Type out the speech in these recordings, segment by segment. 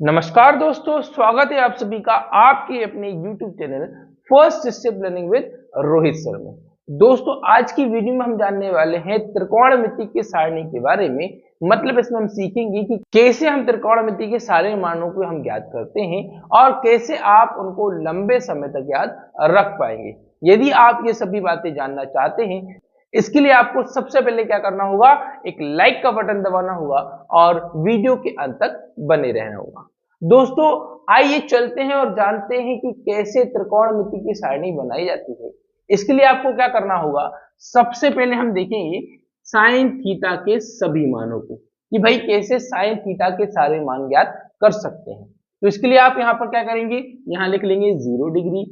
नमस्कार दोस्तों, स्वागत है आप सभी का आपके अपने YouTube channel first step learning with Rohit sir में। दोस्तों, आज की वीडियो में हम जानने वाले हैं त्रिकोणमिति की सारणी के बारे में। मतलब इसमें हम सीखेंगे कि कैसे हम त्रिकोणमिति के सारे मानों को हम ज्ञात करते हैं और कैसे आप उनको लंबे समय तक याद रख पाएंगे। यदि आप ये सभी बातें जानना चाहते हैं, इसके लिए आपको सबसे पहले क्या करना होगा, एक लाइक का बटन दबाना होगा और वीडियो के अंत तक बने रहना होगा। दोस्तों, आइए चलते हैं और जानते हैं कि कैसे त्रिकोणमिति की सारणी बनाई जाती है। इसके लिए आपको क्या करना होगा, सबसे पहले हम देखेंगे साइन थीटा के सभी मानों को कि भाई कैसे साइन थीटा के सारे मान ज्ञात कर सकते हैं। तो इसके लिए आप यहाँ पर क्या करेंगे, यहाँ लिख लेंगे 0 डिग्री,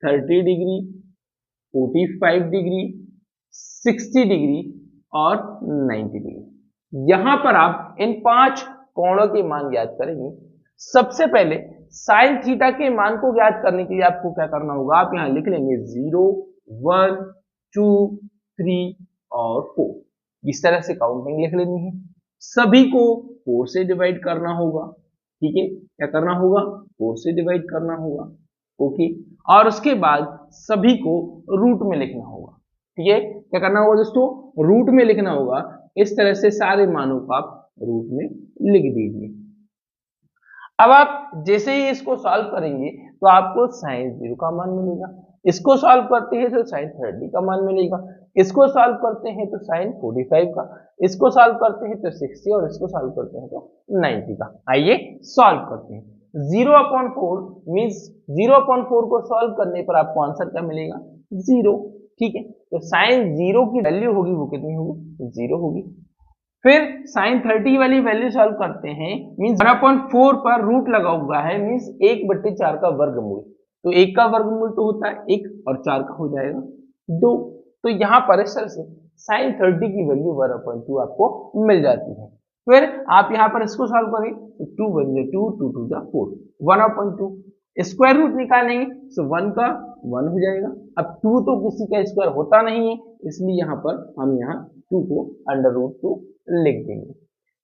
30 डिग्री, 45 डिग्री, 60 डिग्री और 90 डिग्री। यहां पर आप इन 5 कोणों के मान ज्ञात करेंगे। सबसे पहले साइन थीटा के मान को ज्ञात करने के लिए आपको क्या करना होगा, आप यहां लिख लेंगे 0, 1, 2, 3 और 4। इस तरह से काउंटिंग लिख लेनी है। सभी को 4 से डिवाइड करना होगा। ठीक है, क्या करना होगा, 4 से डिवाइड करना होगा। ओके, और उसके बाद सभी को रूट में लिखना होगा। ठीक है, क्या करना होगा दोस्तों, रूट में लिखना होगा। इस तरह से सारे मानों को आप रूट में लिख दीजिए। अब आप जैसे ही इसको सॉल्व करेंगे तो आपको साइन 0 का मान मिलेगा। इसको सॉल्व करते हैं तो साइन 30 का मान मिलेगा। इसको सॉल्व करते हैं तो साइन 45 का, इसको सॉल्व करते हैं तो 60 और इसको सॉल्व करते हैं तो 90 का। आइए सॉल्व करते हैं। 0/4 मीन्स 0/4 को सॉल्व करने पर आपको आंसर क्या मिलेगा, 0। ठीक है, तो साइन 0 की वैल्यू होगी वो कितनी होगी, 0 होगी। फिर साइन 30 वाली वैल्यू सॉल्व करते हैं, मीन्स 1/4 पर रूट लगा हुआ है, मीन्स 1/4 का वर्गमूल। तो 1 का वर्गमूल तो होता है 1 और 4 का हो जाएगा 2। तो यहाँ पर इस तरह से साइन 30 की वैल्यू 1/2 आपको मिल जाती है। फिर आप यहाँ पर इसको सॉल्व करें तो 2 1 जा 2, 2 2 जा 4, 1/2 स्क्वायर रूट निकालेंगे तो 1 का 1 हो जाएगा। अब 2 तो किसी का स्क्वायर होता नहीं है, इसलिए यहाँ पर हम यहाँ 2 को √2 लिख देंगे।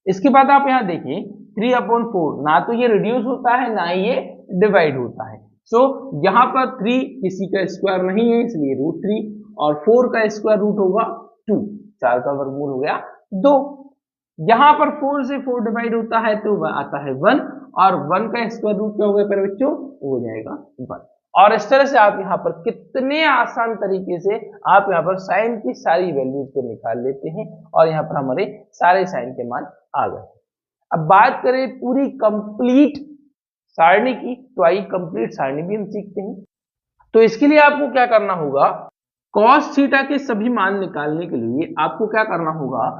इसके बाद आप यहाँ देखिए 3/4, ना तो ये रिड्यूस होता है ना ही ये डिवाइड होता है। सो यहाँ पर 3 किसी का स्क्वायर नहीं है, इसलिए √3 और 4 का स्क्वायर रूट होगा 2, 4 का वर्गमूल हो गया 2। यहाँ पर 4 से 4 डिवाइड होता है तो आता है 1 और 1 का स्क्वायर रूट क्या हो गया मेरे बच्चों, हो जाएगा 1। और इस तरह से आप यहाँ पर कितने आसान तरीके से आप यहाँ पर साइन की सारी वैल्यूज को निकाल लेते हैं और यहाँ पर हमारे सारे साइन के मान आ गए। अब बात करें पूरी कंप्लीट सारणी की, तो आइए कंप्लीट सारणी भी हम सीखते हैं। तो इसके लिए आपको क्या करना होगा, कॉस थीटा के सभी मान निकालने के लिए आपको क्या करना होगा,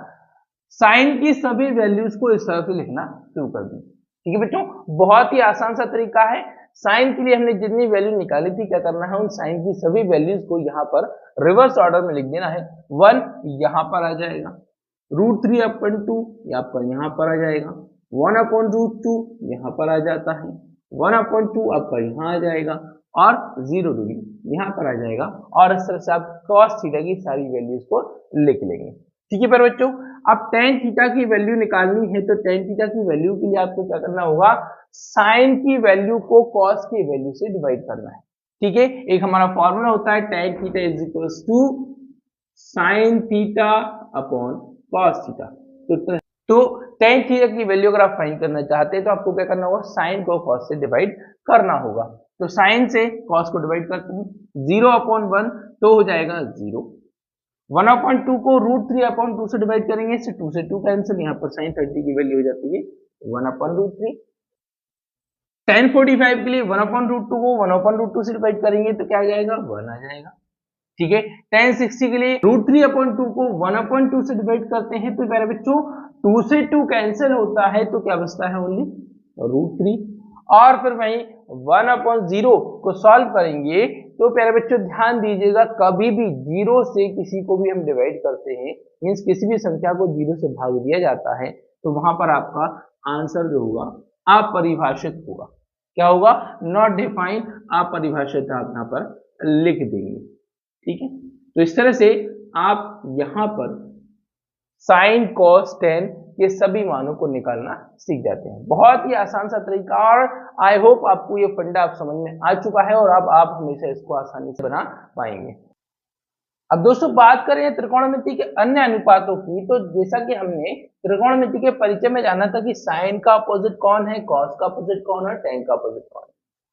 साइन की सभी वैल्यूज को इस तरह से लिखना शुरू कर दी। ठीक है बच्चों, बहुत ही आसान सा तरीका है। साइन के लिए हमने जितनी वैल्यू निकाली थी, क्या करना है, उन साइन की सभी वैल्यूज को यहाँ पर रिवर्स ऑर्डर में लिख देना है। 1 यहाँ पर आ जाएगा, √3/2 आपका यहाँ पर आ जाएगा, 1/√2 यहाँ पर आ जाता है, 1/2 आपका यहाँ आ जाएगा और 0 डिग्री यहाँ पर आ जाएगा। और इस तरह से आप कॉस थीटा की सारी वैल्यूज को लिख लेंगे। ठीक है पर बच्चों, अब टेन थीटा की वैल्यू निकालनी है तो टेन थीटा की वैल्यू के लिए आपको क्या करना होगा, साइन की वैल्यू को कॉस की वैल्यू से डिवाइड करना है। ठीक है, एक हमारा फॉर्मूला होता है tan theta is equals to sine theta upon cos theta. तो टेन थीटा की वैल्यू अगर आप फाइंड करना चाहते हैं तो आपको क्या करना होगा, साइन को कॉस से डिवाइड करना होगा। तो साइन से कॉस को डिवाइड करते हैं, 0/1 तो हो जाएगा 0। 1/2 को √3/2 से डिवाइड करेंगे, इससे 2 से 2 कैंसिल, यहाँ पर साइन 30 की वैल्यू हो जाती है 1/√3। tan 45 के लिए 1/√2 को 1/√2 से डिवाइड करेंगे तो क्या आ जाएगा, 1 आ जाएगा। ठीक है, tan 60 के लिए √3/2 को 1/2 से डिवाइड करते हैं तो मेरे बच्चों 2 से 2 कैंसिल होता है तो क्या बचता है, ओनली √3। और फिर वहीं 1/0 को सॉल्व करेंगे तो प्यारे बच्चों ध्यान दीजिएगा, कभी भी 0 से किसी को भी हम डिवाइड करते हैं, मीन्स किसी भी संख्या को 0 से भाग दिया जाता है, तो वहां पर आपका आंसर जो होगा अपरिभाषित होगा। क्या होगा, नॉट डिफाइंड, अपरिभाषित आप यहाँ पर लिख देंगे। ठीक है, तो इस तरह से आप यहाँ पर साइन कॉस टेन के सभी मानों को निकालना सीख जाते हैं। बहुत ही आसान सा तरीका, और आई होप आपको ये फंडा आप समझ में आ चुका है और अब आप हमेशा इसको आसानी से बना पाएंगे। अब दोस्तों बात करें त्रिकोणमिति के अन्य अनुपातों की, तो जैसा कि हमने त्रिकोणमिति के परिचय में जाना था कि साइन का अपोजिट कौन है, कॉस का अपोजिट कौन है, टेन का अपोजिट कौन है,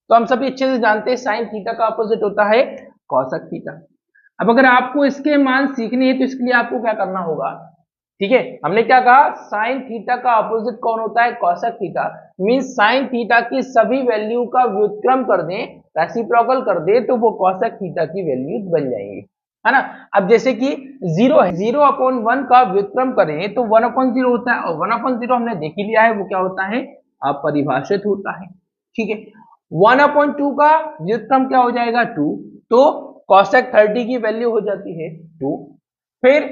तो हम सभी अच्छे से जानते हैं साइन थीटा का अपोजिट होता है कॉसेक थीटा। अब अगर आपको इसके मान सीखने हैं तो इसके लिए आपको क्या करना होगा, ठीक है, हमने क्या कहा, साइन थीटा का अपोजिट कौन होता है, cosec theta, means sine theta की सभी वैल्यू का व्युत्क्रम कर दें, रेसिप्रोकल कर दें, तो वो कॉसेक थीटा की वैल्यूज बन जाएंगी, है ना। अब जैसे कि 0 है, 0/1 का व्युत्क्रम करें तो 1/0 होता है, और 1/0 हमने देख ही लिया है वो क्या होता है, अपरिभाषित होता है, ठीक है। 1/2 का व्युत्क्रम क्या हो जाएगा, 2, तो कॉसेक 30 की वैल्यू हो जाती है 2। फिर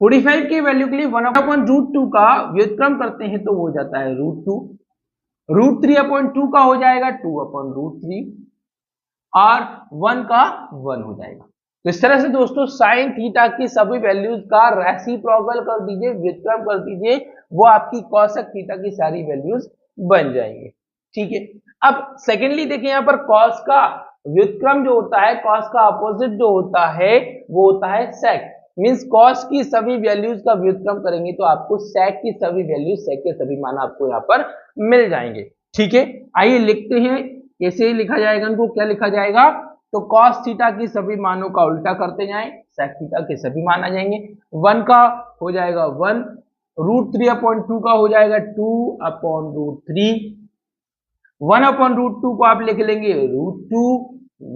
45 की वैल्यू के लिए 1/√2 का व्युत्क्रम करते हैं तो वो हो जाता है √2, √3/2 का हो जाएगा 2/√3, और 1 का 1 हो जाएगा। तो इस तरह से दोस्तों साइन थीटा की सभी वैल्यूज का रेसिप्रोकल कर दीजिए, व्युत्क्रम कर दीजिए, वो आपकी कॉसेक थीटा की सारी वैल्यूज बन जाएंगे, ठीक है। अब सेकेंडली देखिए यहाँ पर कॉस का व्युत्क्रम जो होता है, कॉस का अपोजिट जो होता है वो होता है सेक, मींस कॉस की सभी वैल्यूज का व्युत्क्रम करेंगे तो आपको सेक की सभी वैल्यूज, सेक के सभी मान आपको यहाँ पर मिल जाएंगे, ठीक है। आइए लिखते हैं, कैसे लिखा जाएगा इनको, क्या लिखा जाएगा, तो कॉस थीटा की सभी मानों का उल्टा करते जाएं, सेक थीटा के सभी मान आ जाएंगे। 1 का हो जाएगा 1, √3/2 का हो जाएगा 2/√3, 1/√2 को आप लिख लेंगे √2,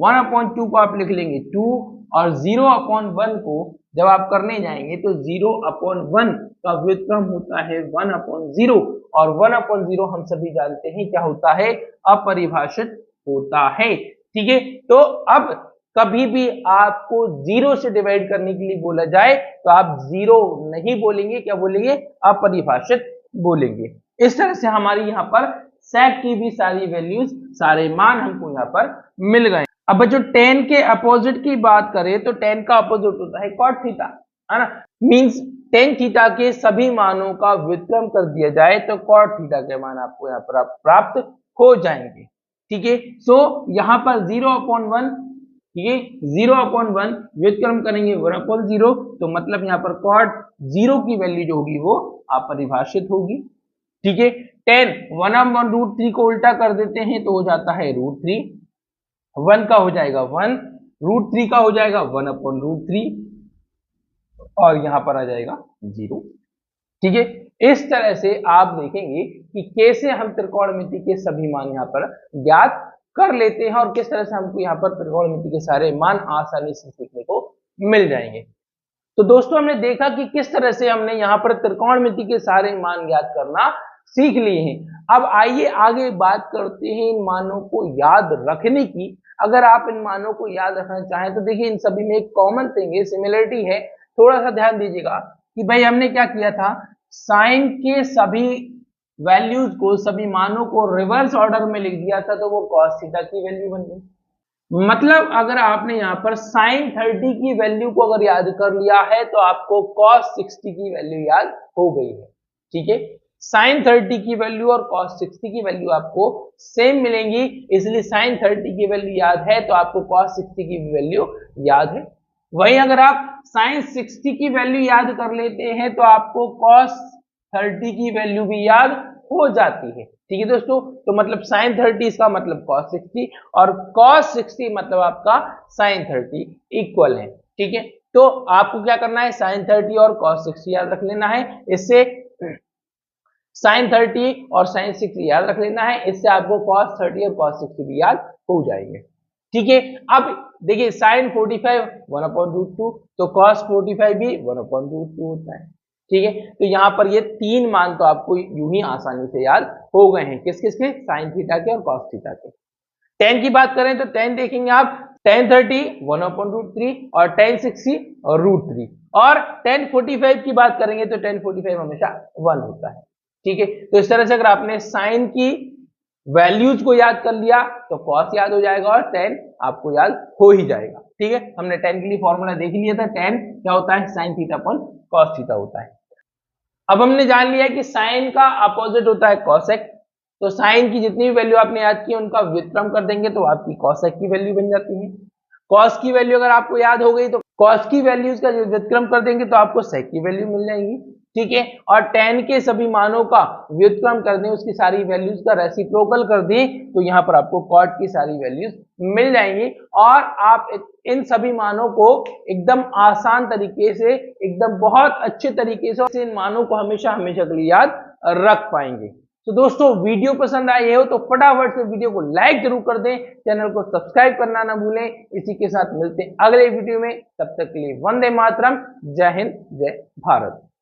1/2 को आप लिख लेंगे 2, और 0/1 को जब आप करने जाएंगे तो 0/1 का व्युत्क्रम होता है 1/0, और 1/0 हम सभी जानते हैं क्या होता है, अपरिभाषित होता है, ठीक है। तो अब कभी भी आपको 0 से डिवाइड करने के लिए बोला जाए तो आप 0 नहीं बोलेंगे, क्या बोलेंगे, अपरिभाषित बोलेंगे। इस तरह से हमारी यहाँ पर सेक की भी सारी वैल्यूज, सारे मान हमको यहाँ पर मिल गए। अब जो tan के अपोजिट की बात करें तो tan का अपोजिट होता है cot थीटा, है ना, मींस tan थीटा के सभी मानों का व्युत्क्रम कर दिया जाए तो cot थीटा के मान आपको यहाँ पर प्राप्त हो जाएंगे, ठीक है। सो यहाँ पर 0/1, ठीक है, 0/1 व्युत्क्रम करेंगे 1/0, तो मतलब यहाँ पर cot 0 की वैल्यू जो होगी वो अपरिभाषित होगी, ठीक है। tan 1/√3 को उल्टा कर देते हैं तो हो जाता है √3, 1 का हो जाएगा 1, √3 का हो जाएगा 1/√3, और यहां पर आ जाएगा 0, ठीक है। इस तरह से आप देखेंगे कि कैसे हम त्रिकोणमिति के सभी मान यहाँ पर ज्ञात कर लेते हैं और किस तरह से हमको यहाँ पर त्रिकोणमिति के सारे मान आसानी से सीखने को मिल जाएंगे। तो दोस्तों हमने देखा कि किस तरह से हमने यहाँ पर त्रिकोणमिति के सारे मान ज्ञात करना सीख लिए हैं। अब आइए आगे बात करते हैं इन मानों को याद रखने की। अगर आप इन मानों को याद रखना चाहें तो देखिए इन सभी में एक कॉमन थिंग है, सिमिलरिटी है। थोड़ा सा ध्यान दीजिएगा कि भाई हमने क्या किया था, साइन के सभी वैल्यूज को, सभी मानों को रिवर्स ऑर्डर में लिख दिया था तो वो कॉस थीटा की वैल्यू बन गई। मतलब अगर आपने यहाँ पर साइन 30 की वैल्यू को अगर याद कर लिया है तो आपको कॉस 60 की वैल्यू याद हो गई है, ठीक है। साइन 30 की वैल्यू और कॉस 60 की वैल्यू आपको सेम मिलेंगी, इसलिए साइन 30 की वैल्यू याद है तो आपको कॉस 60 की भी वैल्यू याद है। वहीं अगर आप साइन 60 की वैल्यू याद कर लेते हैं तो आपको कॉस 30 की वैल्यू भी याद हो जाती है, ठीक है दोस्तों। तो मतलब साइन 30 इसका मतलब कॉस 60 और कॉस 60 मतलब आपका साइन 30 इक्वल है, ठीक है। तो आपको क्या करना है, साइन 30 और कॉस 60 याद रख लेना है, इससे साइन 30 और साइन 60 याद रख लेना है, इससे आपको कॉस 30 और कॉस 60 भी याद हो जाएंगे, ठीक है। अब देखिए साइन 45 1/√2 तो कॉस 45 भी 1/√2 होता है, ठीक है। तो यहाँ पर ये तीन मान तो आपको यूं ही आसानी से याद हो गए हैं, किस किस के, साइन थीटा के और कॉस थीटा के। tan की बात करें तो tan देखेंगे आप, tan 30 1/√3 और tan 60 और √3, और tan 45 की बात करेंगे तो tan 45 हमेशा 1 होता है, ठीक है। तो इस तरह से अगर आपने साइन की वैल्यूज को याद कर लिया तो कॉस याद हो जाएगा और tan आपको याद हो ही जाएगा, ठीक है। हमने tan के लिए फॉर्मूला देख लिया था, tan क्या होता है, sign theta upon cos theta होता है। अब हमने जान लिया कि साइन का अपोजिट होता है कॉसेक, तो साइन की जितनी भी वैल्यू आपने याद की उनका व्युत्क्रम कर देंगे तो आपकी कॉसेक की वैल्यू बन जाती है। कॉस की वैल्यू अगर आपको याद हो गई तो कॉस की वैल्यूज का व्युत्क्रम कर देंगे तो आपको सेक की वैल्यू मिल जाएंगी, ठीक है। और tan के सभी मानों का व्युत्क्रम कर दें, उसकी सारी वैल्यूज का रेसिप्रोकल कर दें तो यहाँ पर आपको कॉट की सारी वैल्यूज मिल जाएंगी और आप इन सभी मानों को एकदम आसान तरीके से, एकदम बहुत अच्छे तरीके से इन मानों को हमेशा हमेशा के लिए याद रख पाएंगे। तो दोस्तों वीडियो पसंद आई हो तो फटाफट से वीडियो को लाइक जरूर कर दें, चैनल को सब्सक्राइब करना ना भूलें। इसी के साथ मिलते हैं अगले वीडियो में, तब तक के लिए वंदे मातरम, जय हिंद, जय भारत।